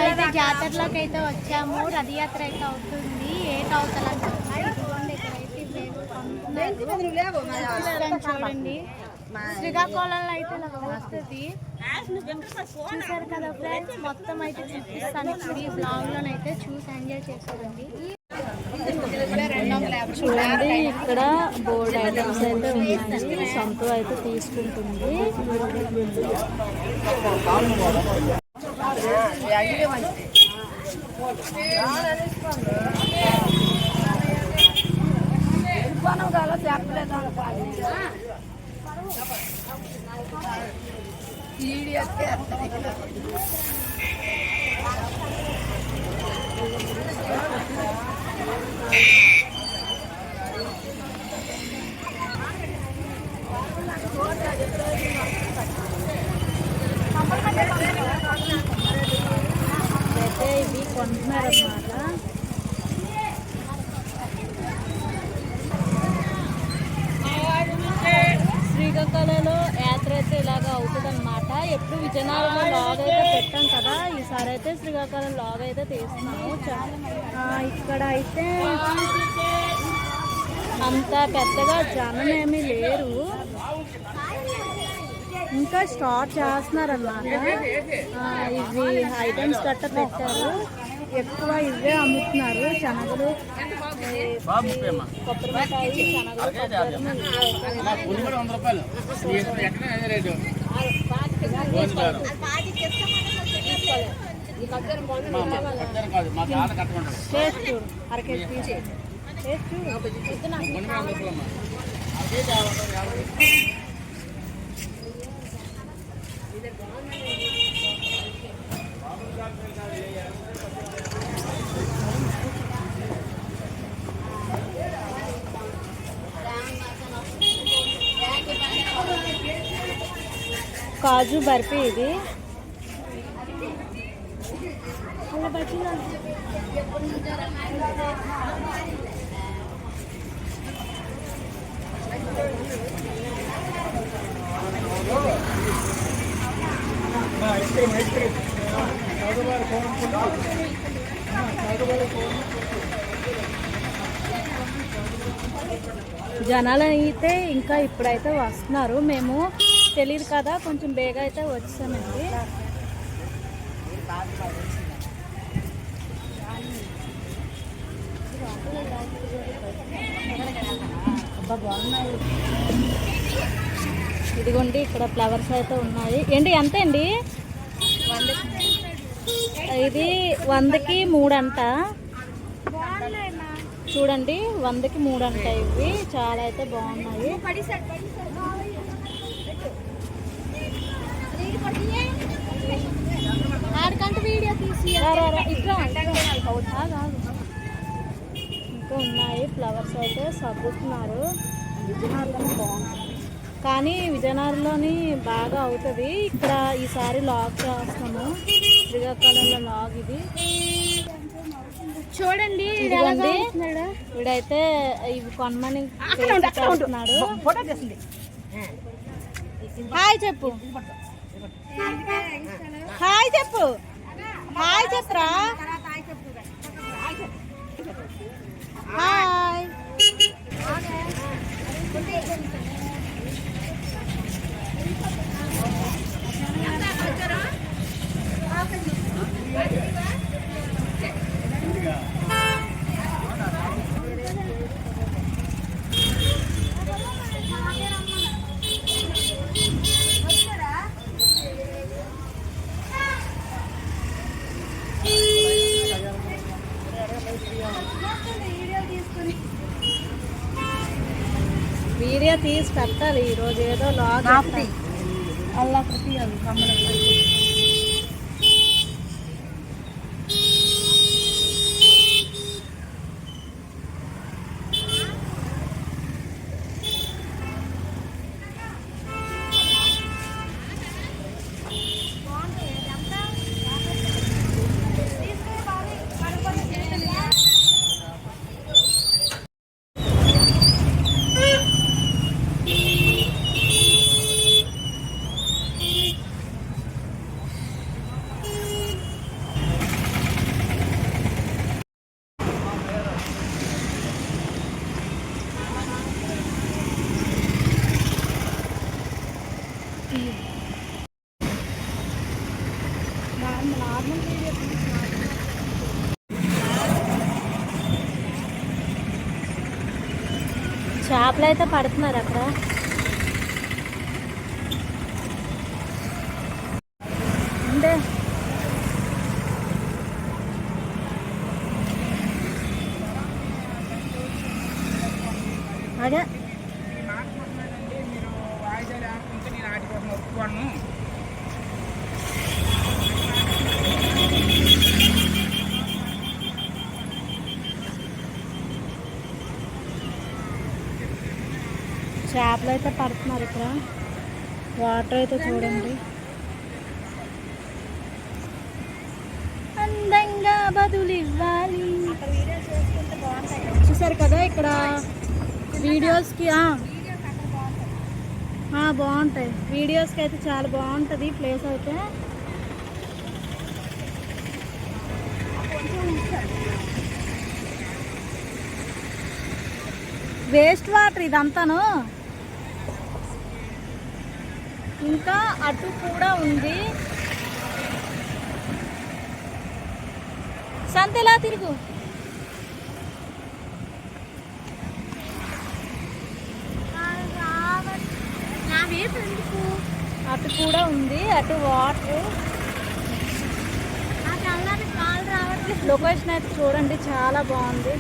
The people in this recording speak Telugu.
అయితే జాతరలోకి అయితే వచ్చాము. రథయాత్ర అయితే అవుతుంది. చూడండి, శ్రీకాకుళంలో అయితే నాకు వస్తుంది. చూసారు కదా ఫ్రెండ్స్, మొత్తం అయితే చూపిస్తాను ఇప్పుడు ఈ బ్లాగ్ లోనైతే చూసి ఎంజాయ్ చేస్తారండి. చూడండి, ఇక్కడ బోర్డ్ ఐటమ్స్ అయితే ఉన్నాయి. సొంతం అయితే తీసుకుంటుంది. అయితే ఇవి కొంటున్నారన్నమాట. శ్రీకాకుళంలో యాత్ర అయితే ఇలాగ అవుతుంది అనమాట. ఎప్పుడు విజయనగరంలో లాగ్ అయితే పెట్టాం కదా, ఈసారి అయితే శ్రీకాకుళం లాగ్ అయితే తీస్తున్నాము. ఇక్కడ అయితే అంత పెద్దగా జనం ఏమీ లేరు, ఇంకా స్టార్ట్ చేస్తున్నారన్నమాట. ఇవి ఐటమ్స్ గట్ట పెట్టారు, ఎక్కువ ఇవే అమ్ముతున్నారు. శనగలు, కొబ్బరి మిఠాయి, శనగలు, టేస్ట్ అరకేజీ పీసు టేస్ట్ కాజు బర్ఫీ. ఇది జనాలు అయితే ఇంకా ఇప్పుడైతే వస్తున్నారు. మేము తెలియదు కదా, కొంచెం బేగా అయితే వచ్చామండి. ఇదిగోండి, ఇక్కడ ఫ్లవర్స్ అయితే ఉన్నాయి. ఏంటి ఎంత అండి? ఇది 100కి 3 అంట. చూడండి, 100కి 3 అంట. ఇవి చాలా అయితే బాగున్నాయి. ఇంకా ఉన్నాయి ఫ్లవర్స్ అయితే సర్దుతున్నారు. కానీ విజయనగరంలోని బాగా అవుతుంది. ఇక్కడ ఈసారి లాగ్ చేస్తాము, శ్రీకాకుళంలో లాగ్. ఇది చూడండి, వీడైతే ఇవి కొనమని చేస్తున్నాడు. హాయ్ చెప్పు, హాయ్ చెప్పు, హాయ్ చెప్పురా, హాయ్. వీడియో తీసి పెట్టాలి ఈరోజు, ఏదో లాగ్ అలా తీయాలి. నార్మల్ వీడియో చేపలు అయితే పడుతున్నారు అక్కడ. అంటే అదే చేపలు అయితే పడుతున్నారు ఇక్కడ. వాటర్ అయితే చూడండి అందంగా బదులు ఇవ్వాలి. చూసారు కదా ఇక్కడ వీడియోస్కి బాగుంటాయి. వీడియోస్కి అయితే చాలా బాగుంటుంది ప్లేస్ అయితే. వేస్ట్ వాటర్ ఇదంతాను. ఇంకా అటు కూడా ఉంది. సంతలా తిరుగు. అటు కూడా ఉంది, అటు వాటర్. లొకేషన్ అయితే చూడండి చాలా బాగుంది.